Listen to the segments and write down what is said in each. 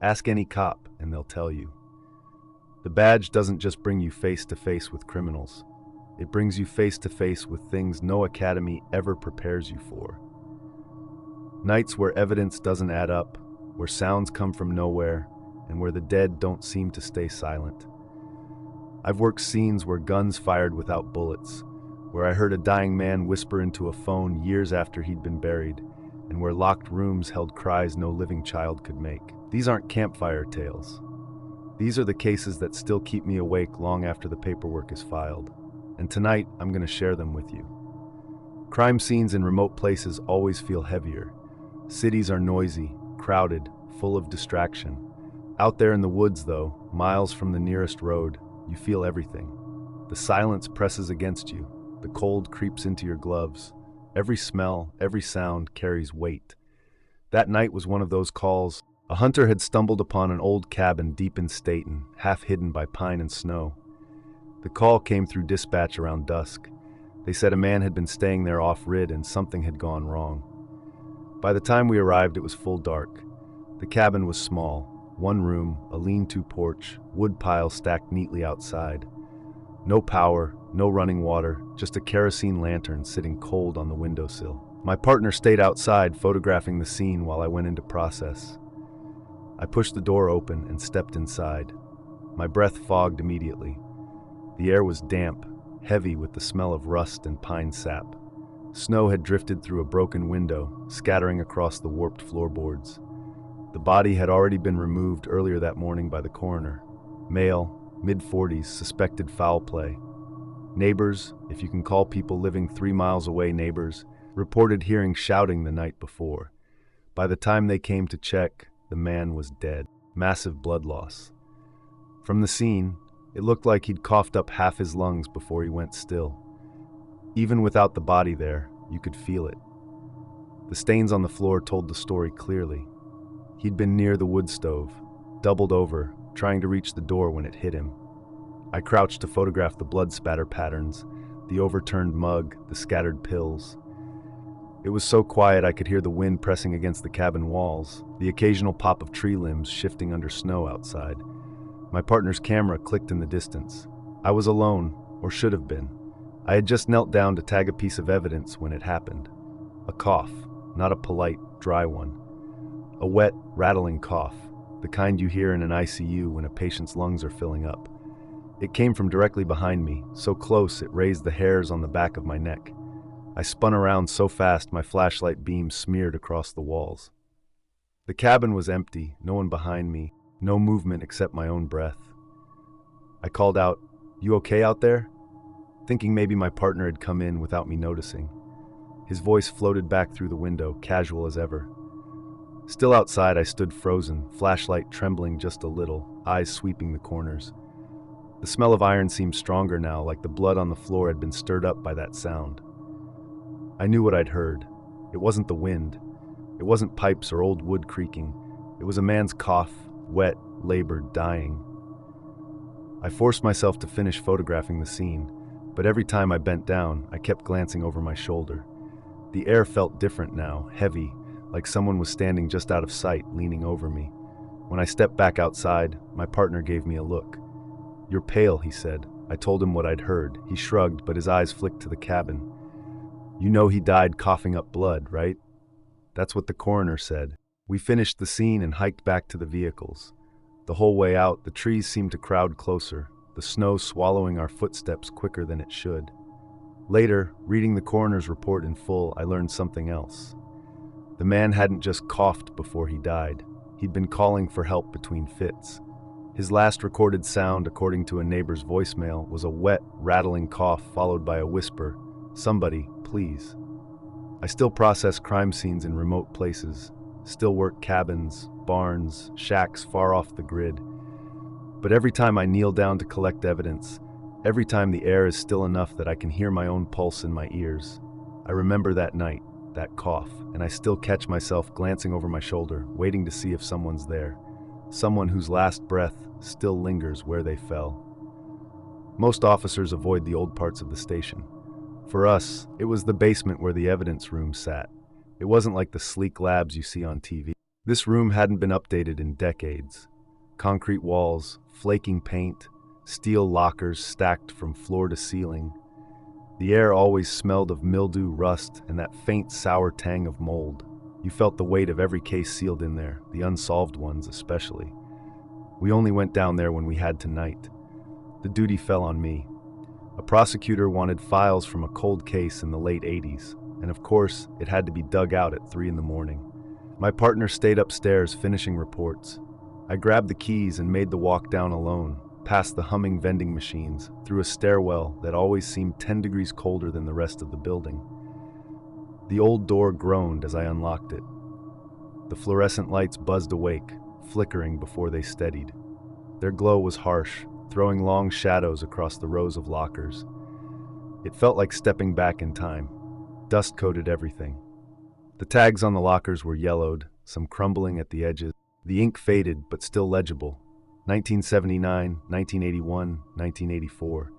Ask any cop and they'll tell you. The badge doesn't just bring you face to face with criminals. It brings you face to face with things no academy ever prepares you for. Nights where evidence doesn't add up, where sounds come from nowhere, and where the dead don't seem to stay silent. I've worked scenes where guns fired without bullets, where I heard a dying man whisper into a phone years after he'd been buried, and where locked rooms held cries no living child could make. These aren't campfire tales. These are the cases that still keep me awake long after the paperwork is filed. And tonight, I'm going to share them with you. Crime scenes in remote places always feel heavier. Cities are noisy, crowded, full of distraction. Out there in the woods, though, miles from the nearest road, you feel everything. The silence presses against you. The cold creeps into your gloves. Every smell, every sound carries weight. That night was one of those calls. A hunter had stumbled upon an old cabin deep in Staten, half hidden by pine and snow. The call came through dispatch around dusk. They said a man had been staying there off-grid and something had gone wrong. By the time we arrived, it was full dark. The cabin was small. One room, a lean-to porch, wood pile stacked neatly outside. No power, no running water, just a kerosene lantern sitting cold on the windowsill. My partner stayed outside photographing the scene while I went into process. I pushed the door open and stepped inside. My breath fogged immediately. The air was damp, heavy with the smell of rust and pine sap. Snow had drifted through a broken window, scattering across the warped floorboards. The body had already been removed earlier that morning by the coroner. Male, mid-40s, suspected foul play. Neighbors, if you can call people living 3 miles away neighbors, reported hearing shouting the night before. By the time they came to check, the man was dead. Massive blood loss. From the scene, it looked like he'd coughed up half his lungs before he went still. Even without the body there, you could feel it. The stains on the floor told the story clearly. He'd been near the wood stove, doubled over, trying to reach the door when it hit him. I crouched to photograph the blood spatter patterns, the overturned mug, the scattered pills. It was so quiet I could hear the wind pressing against the cabin walls, the occasional pop of tree limbs shifting under snow outside. My partner's camera clicked in the distance. I was alone, or should have been. I had just knelt down to tag a piece of evidence when it happened. A cough, not a polite, dry one. A wet, rattling cough, the kind you hear in an ICU when a patient's lungs are filling up. It came from directly behind me, so close it raised the hairs on the back of my neck. I spun around so fast my flashlight beam smeared across the walls. The cabin was empty, no one behind me, no movement except my own breath. I called out, "You okay out there?" thinking maybe my partner had come in without me noticing. His voice floated back through the window, casual as ever. Still outside, I stood frozen, flashlight trembling just a little, eyes sweeping the corners. The smell of iron seemed stronger now, like the blood on the floor had been stirred up by that sound. I knew what I'd heard. It wasn't the wind. It wasn't pipes or old wood creaking. It was a man's cough, wet, labored, dying. I forced myself to finish photographing the scene, but every time I bent down, I kept glancing over my shoulder. The air felt different now, heavy, like someone was standing just out of sight, leaning over me. When I stepped back outside, my partner gave me a look. "You're pale," he said. I told him what I'd heard. He shrugged, but his eyes flicked to the cabin. "You know he died coughing up blood, right?" "That's what the coroner said." We finished the scene and hiked back to the vehicles. The whole way out, the trees seemed to crowd closer, the snow swallowing our footsteps quicker than it should. Later, reading the coroner's report in full, I learned something else. The man hadn't just coughed before he died. He'd been calling for help between fits. His last recorded sound, according to a neighbor's voicemail, was a wet, rattling cough followed by a whisper, "Somebody, please." I still process crime scenes in remote places, still work cabins, barns, shacks far off the grid. But every time I kneel down to collect evidence, every time the air is still enough that I can hear my own pulse in my ears, I remember that night, that cough, and I still catch myself glancing over my shoulder, waiting to see if someone's there. Someone whose last breath still lingers where they fell. Most officers avoid the old parts of the station. For us, it was the basement where the evidence room sat. It wasn't like the sleek labs you see on TV. This room hadn't been updated in decades. Concrete walls, flaking paint, steel lockers stacked from floor to ceiling. The air always smelled of mildew, rust, and that faint sour tang of mold. You felt the weight of every case sealed in there, the unsolved ones especially. We only went down there when we had to night. The duty fell on me. A prosecutor wanted files from a cold case in the late 80s, and of course, it had to be dug out at 3 in the morning. My partner stayed upstairs finishing reports. I grabbed the keys and made the walk down alone, past the humming vending machines, through a stairwell that always seemed 10 degrees colder than the rest of the building. The old door groaned as I unlocked it. The fluorescent lights buzzed awake, flickering before they steadied. Their glow was harsh, throwing long shadows across the rows of lockers. It felt like stepping back in time. Dust coated everything. The tags on the lockers were yellowed, some crumbling at the edges. The ink faded, but still legible. 1979, 1981, 1984.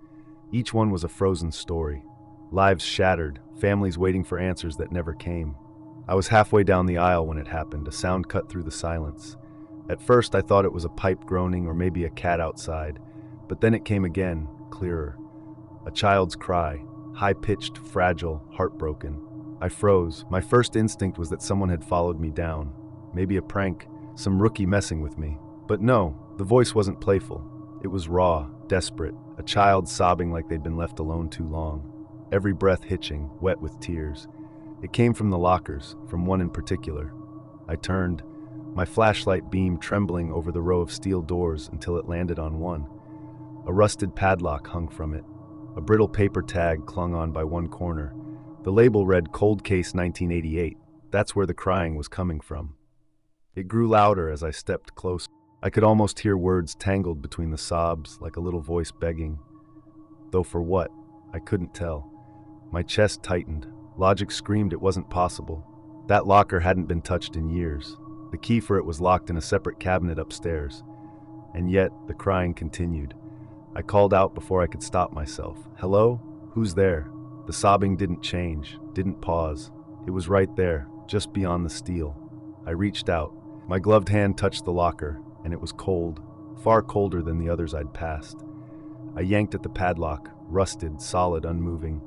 Each one was a frozen story. Lives shattered, families waiting for answers that never came. I was halfway down the aisle when it happened, a sound cut through the silence. At first I thought it was a pipe groaning or maybe a cat outside, but then it came again, clearer. A child's cry, high-pitched, fragile, heartbroken. I froze. My first instinct was that someone had followed me down. Maybe a prank, some rookie messing with me. But no, the voice wasn't playful. It was raw, desperate, a child sobbing like they'd been left alone too long. Every breath hitching, wet with tears. It came from the lockers, from one in particular. I turned, my flashlight beam trembling over the row of steel doors until it landed on one. A rusted padlock hung from it. A brittle paper tag clung on by one corner. The label read Cold Case 1988. That's where the crying was coming from. It grew louder as I stepped closer. I could almost hear words tangled between the sobs, like a little voice begging. Though for what, I couldn't tell. My chest tightened. Logic screamed it wasn't possible. That locker hadn't been touched in years. The key for it was locked in a separate cabinet upstairs. And yet, the crying continued. I called out before I could stop myself. Hello? Who's there? The sobbing didn't change, didn't pause. It was right there, just beyond the steel. I reached out. My gloved hand touched the locker, and it was cold, far colder than the others I'd passed. I yanked at the padlock, rusted, solid, unmoving.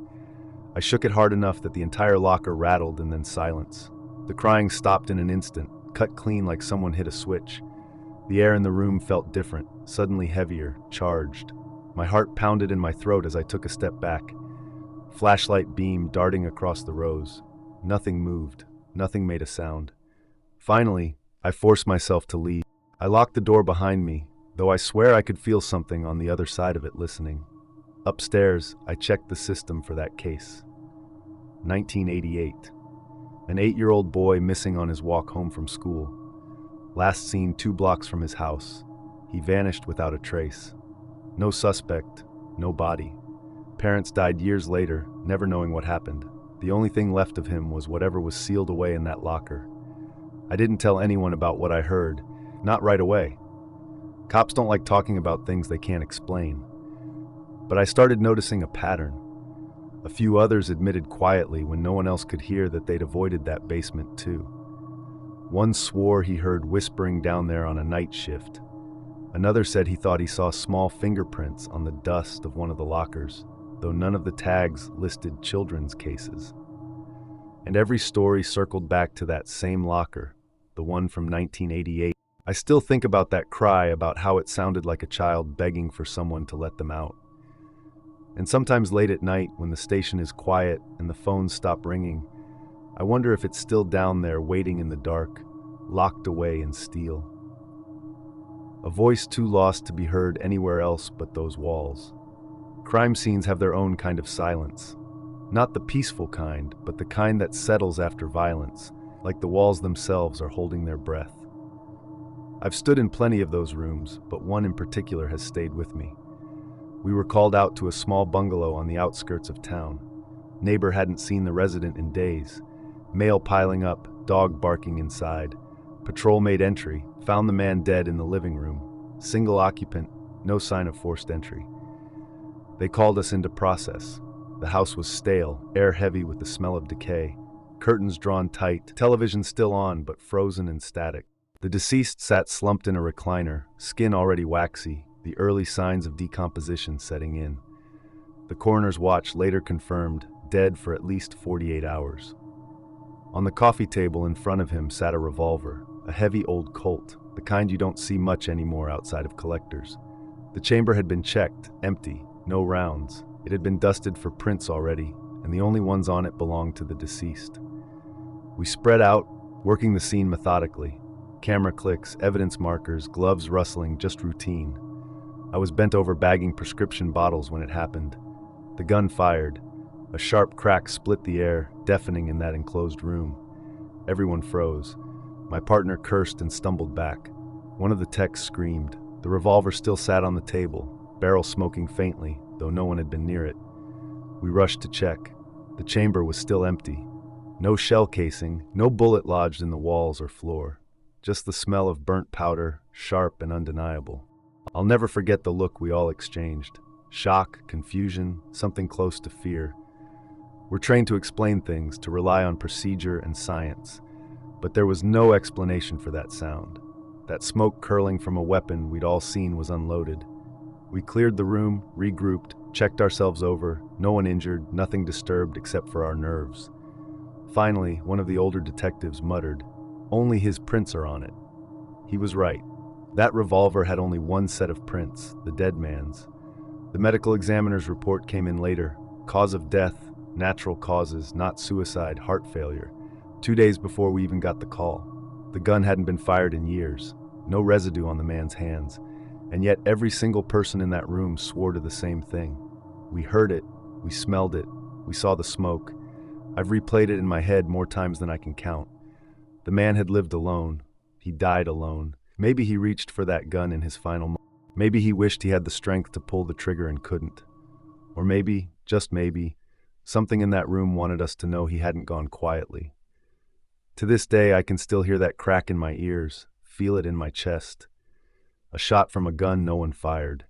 I shook it hard enough that the entire locker rattled and then silence. The crying stopped in an instant, cut clean like someone hit a switch. The air in the room felt different, suddenly heavier, charged. My heart pounded in my throat as I took a step back. Flashlight beam darting across the rows. Nothing moved. Nothing made a sound. Finally, I forced myself to leave. I locked the door behind me, though I swear I could feel something on the other side of it listening. Upstairs, I checked the system for that case. 1988. An 8-year-old boy missing on his walk home from school. Last seen 2 blocks from his house. He vanished without a trace. No suspect, no body. Parents died years later, never knowing what happened. The only thing left of him was whatever was sealed away in that locker. I didn't tell anyone about what I heard, not right away. Cops don't like talking about things they can't explain. But I started noticing a pattern. A few others admitted quietly when no one else could hear that they'd avoided that basement too. One swore he heard whispering down there on a night shift. Another said he thought he saw small fingerprints on the dust of one of the lockers, though none of the tags listed children's cases. And every story circled back to that same locker, the one from 1988. I still think about that cry, about how it sounded like a child begging for someone to let them out. And sometimes late at night, when the station is quiet and the phones stop ringing, I wonder if it's still down there waiting in the dark, locked away in steel. A voice too lost to be heard anywhere else but those walls. Crime scenes have their own kind of silence. Not the peaceful kind, but the kind that settles after violence, like the walls themselves are holding their breath. I've stood in plenty of those rooms, but one in particular has stayed with me. We were called out to a small bungalow on the outskirts of town. Neighbor hadn't seen the resident in days. Mail piling up, dog barking inside. Patrol made entry, found the man dead in the living room. Single occupant, no sign of forced entry. They called us into process. The house was stale, air heavy with the smell of decay. Curtains drawn tight, television still on but frozen and static. The deceased sat slumped in a recliner, skin already waxy, the early signs of decomposition setting in. The coroner's watch later confirmed dead for at least 48 hours. On the coffee table in front of him sat a revolver, a heavy old Colt, the kind you don't see much anymore outside of collectors. The chamber had been checked, empty, no rounds. It had been dusted for prints already, and the only ones on it belonged to the deceased. We spread out, working the scene methodically. Camera clicks, evidence markers, gloves rustling, just routine. I was bent over bagging prescription bottles when it happened. The gun fired. A sharp crack split the air, deafening in that enclosed room. Everyone froze. My partner cursed and stumbled back. One of the techs screamed. The revolver still sat on the table, barrel smoking faintly, though no one had been near it. We rushed to check. The chamber was still empty. No shell casing, no bullet lodged in the walls or floor. Just the smell of burnt powder, sharp and undeniable. I'll never forget the look we all exchanged. Shock, confusion, something close to fear. We're trained to explain things, to rely on procedure and science. But there was no explanation for that sound. That smoke curling from a weapon we'd all seen was unloaded. We cleared the room, regrouped, checked ourselves over, no one injured, nothing disturbed except for our nerves. Finally, one of the older detectives muttered, "Only his prints are on it." He was right. That revolver had only one set of prints, the dead man's. The medical examiner's report came in later. Cause of death, natural causes, not suicide, heart failure. 2 days before we even got the call. The gun hadn't been fired in years. No residue on the man's hands. And yet every single person in that room swore to the same thing. We heard it, we smelled it, we saw the smoke. I've replayed it in my head more times than I can count. The man had lived alone. He died alone. Maybe he reached for that gun in his final moment. Maybe he wished he had the strength to pull the trigger and couldn't. Or maybe, just maybe, something in that room wanted us to know he hadn't gone quietly. To this day, I can still hear that crack in my ears, feel it in my chest. A shot from a gun no one fired.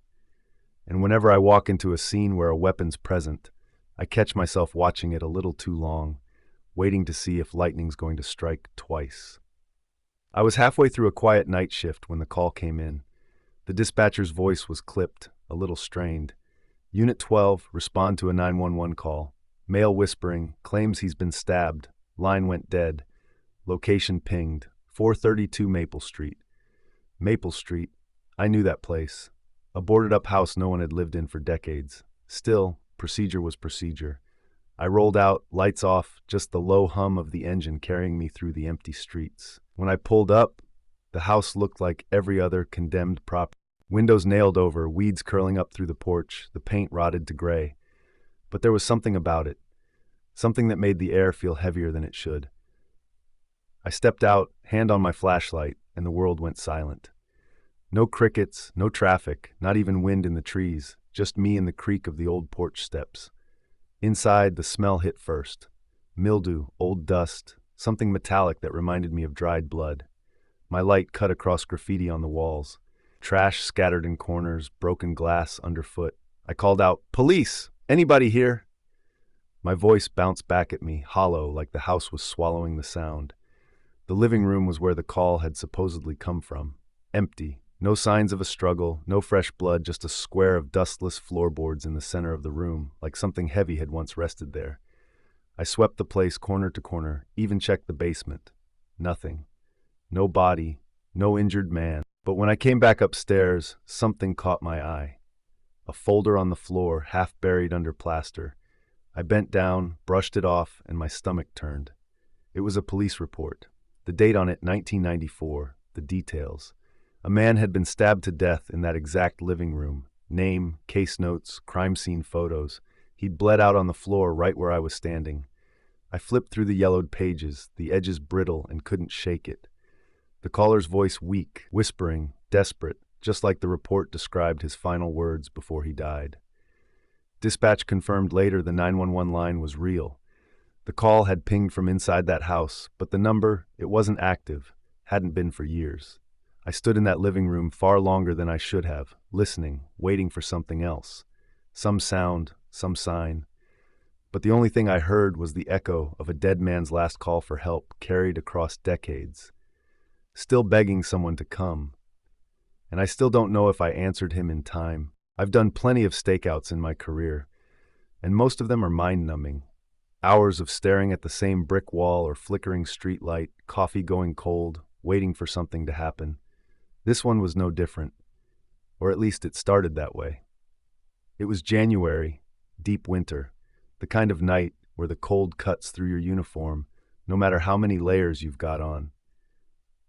And whenever I walk into a scene where a weapon's present, I catch myself watching it a little too long, waiting to see if lightning's going to strike twice. I was halfway through a quiet night shift when the call came in. The dispatcher's voice was clipped, a little strained. Unit 12, respond to a 911 call. Male whispering, claims he's been stabbed. Line went dead. Location pinged, 432 Maple Street. Maple Street, I knew that place. A boarded-up house no one had lived in for decades. Still, procedure was procedure. I rolled out, lights off, just the low hum of the engine carrying me through the empty streets. When I pulled up, the house looked like every other condemned property. Windows nailed over, weeds curling up through the porch, the paint rotted to gray. But there was something about it, something that made the air feel heavier than it should. I stepped out, hand on my flashlight, and the world went silent. No crickets, no traffic, not even wind in the trees, just me and the creak of the old porch steps. Inside, the smell hit first. Mildew, old dust, something metallic that reminded me of dried blood. My light cut across graffiti on the walls. Trash scattered in corners, broken glass underfoot. I called out, "Police! Anybody here?" My voice bounced back at me, hollow, like the house was swallowing the sound. The living room was where the call had supposedly come from. Empty. No signs of a struggle, no fresh blood, just a square of dustless floorboards in the center of the room, like something heavy had once rested there. I swept the place corner to corner, even checked the basement. Nothing. No body, no injured man. But when I came back upstairs, something caught my eye. A folder on the floor, half buried under plaster. I bent down, brushed it off, and my stomach turned. It was a police report. The date on it, 1994. The details. A man had been stabbed to death in that exact living room. Name, case notes, crime scene photos. He'd bled out on the floor right where I was standing. I flipped through the yellowed pages, the edges brittle, and couldn't shake it. The caller's voice weak, whispering, desperate, just like the report described his final words before he died. Dispatch confirmed later the 911 line was real. The call had pinged from inside that house, but the number, it wasn't active, hadn't been for years. I stood in that living room far longer than I should have, listening, waiting for something else. Some sound, some sign. But the only thing I heard was the echo of a dead man's last call for help carried across decades. still begging someone to come. And I still don't know if I answered him in time. I've done plenty of stakeouts in my career, and most of them are mind-numbing. Hours of staring at the same brick wall or flickering street light, coffee going cold, waiting for something to happen. This one was no different, or at least it started that way. It was January, deep winter, the kind of night where the cold cuts through your uniform, no matter how many layers you've got on.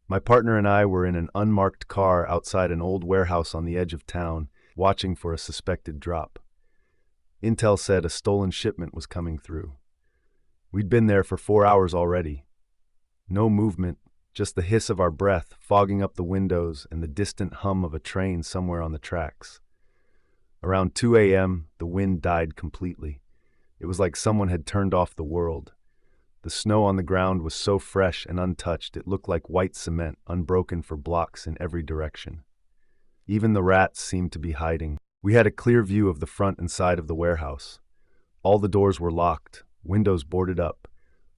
My partner and I were in an unmarked car outside an old warehouse on the edge of town, watching for a suspected drop. Intel said a stolen shipment was coming through. We'd been there for 4 hours already. No movement, just the hiss of our breath fogging up the windows and the distant hum of a train somewhere on the tracks. Around 2 a.m., the wind died completely. It was like someone had turned off the world. The snow on the ground was so fresh and untouched it looked like white cement, unbroken for blocks in every direction. Even the rats seemed to be hiding. We had a clear view of the front and side of the warehouse. All the doors were locked, windows boarded up.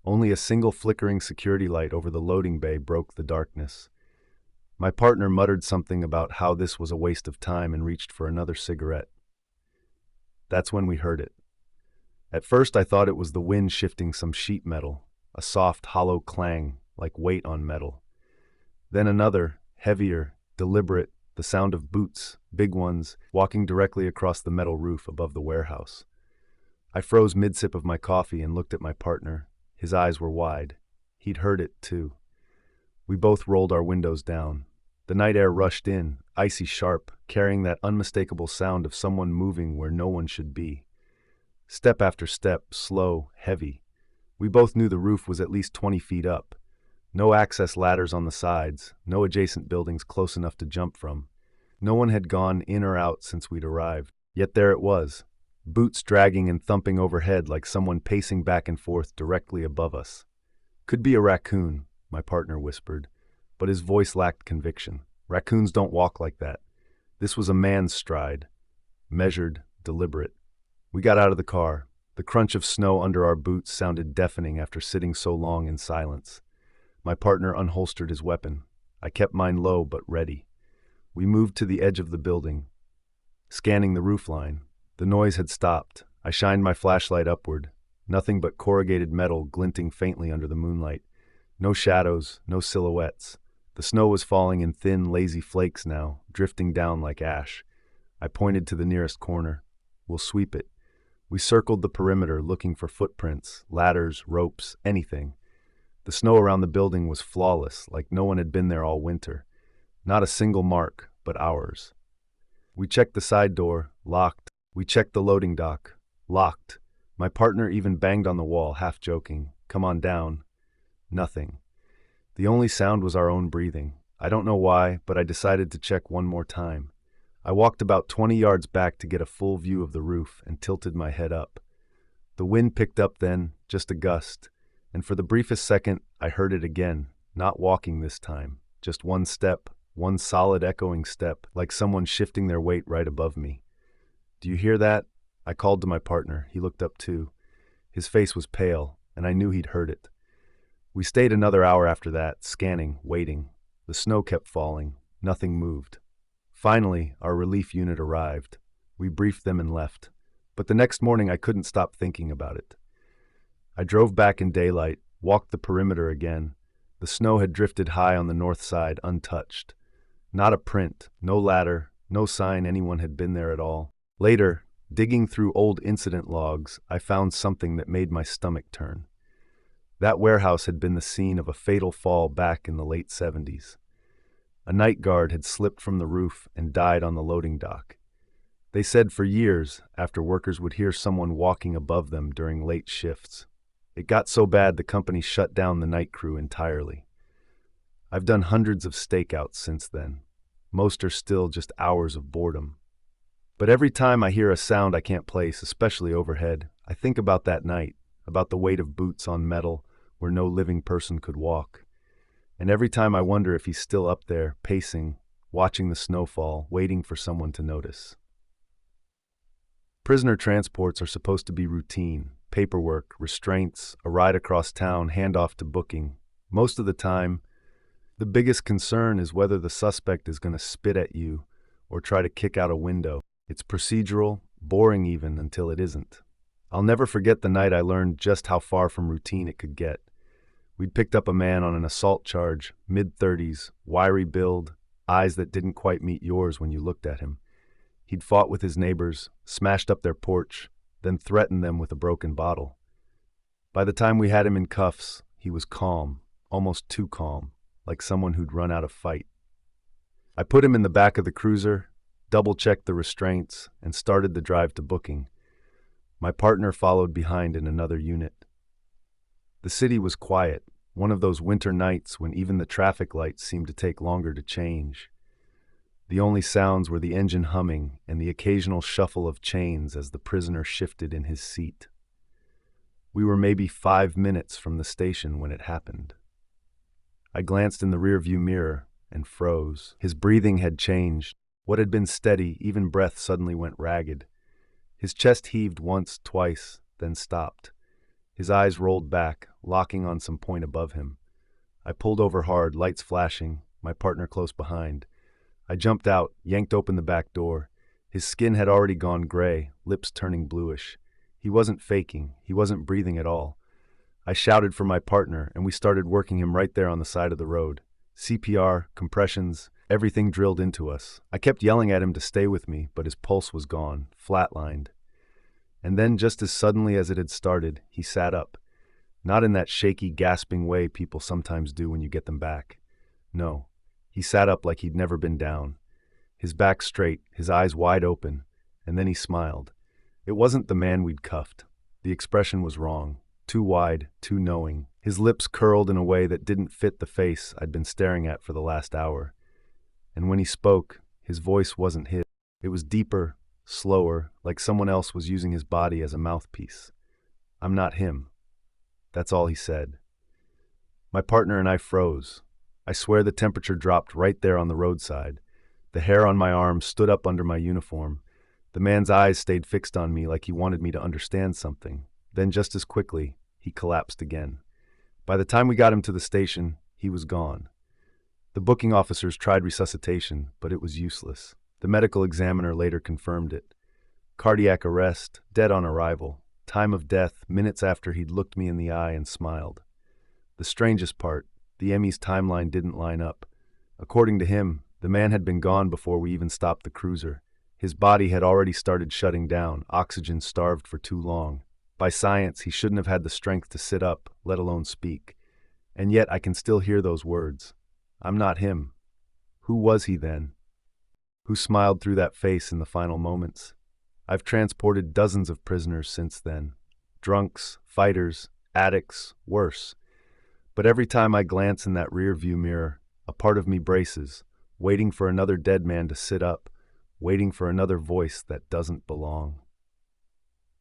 Only a single flickering security light over the loading bay broke the darkness. My partner muttered something about how this was a waste of time and reached for another cigarette. That's when we heard it. At first I thought it was the wind shifting some sheet metal, a soft, hollow clang, like weight on metal. Then another, heavier, deliberate, the sound of boots, big ones, walking directly across the metal roof above the warehouse. I froze mid-sip of my coffee and looked at my partner. His eyes were wide. He'd heard it, too. We both rolled our windows down. The night air rushed in, icy sharp, carrying that unmistakable sound of someone moving where no one should be. Step after step, slow, heavy. We both knew the roof was at least 20 feet up. No access ladders on the sides, no adjacent buildings close enough to jump from. No one had gone in or out since we'd arrived. Yet there it was, boots dragging and thumping overhead like someone pacing back and forth directly above us. Could be a raccoon, my partner whispered, but his voice lacked conviction. Raccoons don't walk like that. This was a man's stride, measured, deliberate. We got out of the car. The crunch of snow under our boots sounded deafening after sitting so long in silence. My partner unholstered his weapon. I kept mine low but ready. We moved to the edge of the building, scanning the roofline. The noise had stopped. I shined my flashlight upward. Nothing but corrugated metal glinting faintly under the moonlight. No shadows, no silhouettes. The snow was falling in thin, lazy flakes now, drifting down like ash. I pointed to the nearest corner. We'll sweep it. We circled the perimeter, looking for footprints, ladders, ropes, anything. The snow around the building was flawless, like no one had been there all winter. Not a single mark, but ours. We checked the side door, locked. We checked the loading dock, locked. My partner even banged on the wall, half joking. Come on down. Nothing. The only sound was our own breathing. I don't know why, but I decided to check one more time. I walked about 20 yards back to get a full view of the roof and tilted my head up. The wind picked up then, just a gust, and for the briefest second I heard it again, not walking this time, just one step, one solid echoing step, like someone shifting their weight right above me. Do you hear that? I called to my partner. He looked up too. His face was pale, and I knew he'd heard it. We stayed another hour after that, scanning, waiting. The snow kept falling. Nothing moved. Finally, our relief unit arrived. We briefed them and left. But the next morning I couldn't stop thinking about it. I drove back in daylight, walked the perimeter again. The snow had drifted high on the north side, untouched. Not a print, no ladder, no sign anyone had been there at all. Later, digging through old incident logs, I found something that made my stomach turn. That warehouse had been the scene of a fatal fall back in the late 70s. A night guard had slipped from the roof and died on the loading dock. They said for years, after workers would hear someone walking above them during late shifts. It got so bad the company shut down the night crew entirely. I've done hundreds of stakeouts since then. Most are still just hours of boredom. But every time I hear a sound I can't place, especially overhead, I think about that night, about the weight of boots on metal where no living person could walk. And every time I wonder if he's still up there, pacing, watching the snowfall, waiting for someone to notice. Prisoner transports are supposed to be routine. Paperwork, restraints, a ride across town, handoff to booking. Most of the time, The biggest concern is whether the suspect is going to spit at you or try to kick out a window. It's procedural, boring even, until it isn't. I'll never forget the night I learned just how far from routine it could get. We'd picked up a man on an assault charge, mid-30s, wiry build, eyes that didn't quite meet yours when you looked at him. He'd fought with his neighbors, smashed up their porch, then threatened them with a broken bottle. By the time we had him in cuffs, he was calm, almost too calm, like someone who'd run out of fight. I put him in the back of the cruiser, double-checked the restraints, and started the drive to booking. My partner followed behind in another unit. The city was quiet, one of those winter nights when even the traffic lights seemed to take longer to change. The only sounds were the engine humming and the occasional shuffle of chains as the prisoner shifted in his seat. We were maybe 5 minutes from the station when it happened. I glanced in the rearview mirror and froze. His breathing had changed. What had been steady, even breath, suddenly went ragged. His chest heaved once, twice, then stopped. His eyes rolled back, locking on some point above him. I pulled over hard, lights flashing, my partner close behind. I jumped out, yanked open the back door. His skin had already gone gray, lips turning bluish. He wasn't faking, he wasn't breathing at all. I shouted for my partner, and we started working him right there on the side of the road. CPR, compressions, everything drilled into us. I kept yelling at him to stay with me, but his pulse was gone, flatlined. And then, just as suddenly as it had started, he sat up. Not in that shaky, gasping way people sometimes do when you get them back. No, he sat up like he'd never been down. His back straight, his eyes wide open, and then he smiled. It wasn't the man we'd cuffed. The expression was wrong. Too wide, too knowing. His lips curled in a way that didn't fit the face I'd been staring at for the last hour. And when he spoke, his voice wasn't his. It was deeper, slower, like someone else was using his body as a mouthpiece. "I'm not him." That's all he said. My partner and I froze. I swear the temperature dropped right there on the roadside. The hair on my arm stood up under my uniform. The man's eyes stayed fixed on me like he wanted me to understand something. Then just as quickly, he collapsed again. By the time we got him to the station, he was gone. The booking officers tried resuscitation, but it was useless. The medical examiner later confirmed it. Cardiac arrest, dead on arrival. Time of death, minutes after he'd looked me in the eye and smiled. The strangest part, the ME's timeline didn't line up. According to him, the man had been gone before we even stopped the cruiser. His body had already started shutting down, oxygen starved for too long. By science, he shouldn't have had the strength to sit up, let alone speak. And yet I can still hear those words. I'm not him. Who was he then? Who smiled through that face in the final moments? I've transported dozens of prisoners since then. Drunks, fighters, addicts, worse. But every time I glance in that rear-view mirror, a part of me braces, waiting for another dead man to sit up, waiting for another voice that doesn't belong.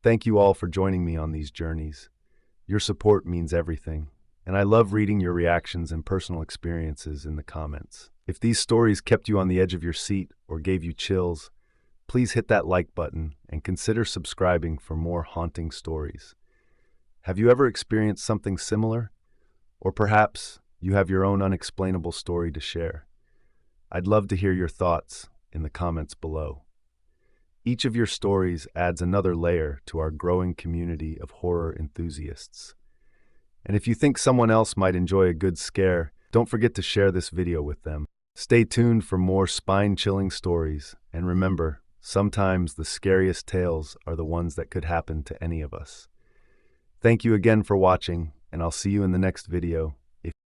Thank you all for joining me on these journeys. Your support means everything, and I love reading your reactions and personal experiences in the comments. If these stories kept you on the edge of your seat or gave you chills, please hit that like button and consider subscribing for more haunting stories. Have you ever experienced something similar? Or perhaps you have your own unexplainable story to share. I'd love to hear your thoughts in the comments below. Each of your stories adds another layer to our growing community of horror enthusiasts. And if you think someone else might enjoy a good scare, don't forget to share this video with them. Stay tuned for more spine-chilling stories, and remember, sometimes the scariest tales are the ones that could happen to any of us. Thank you again for watching, and I'll see you in the next video.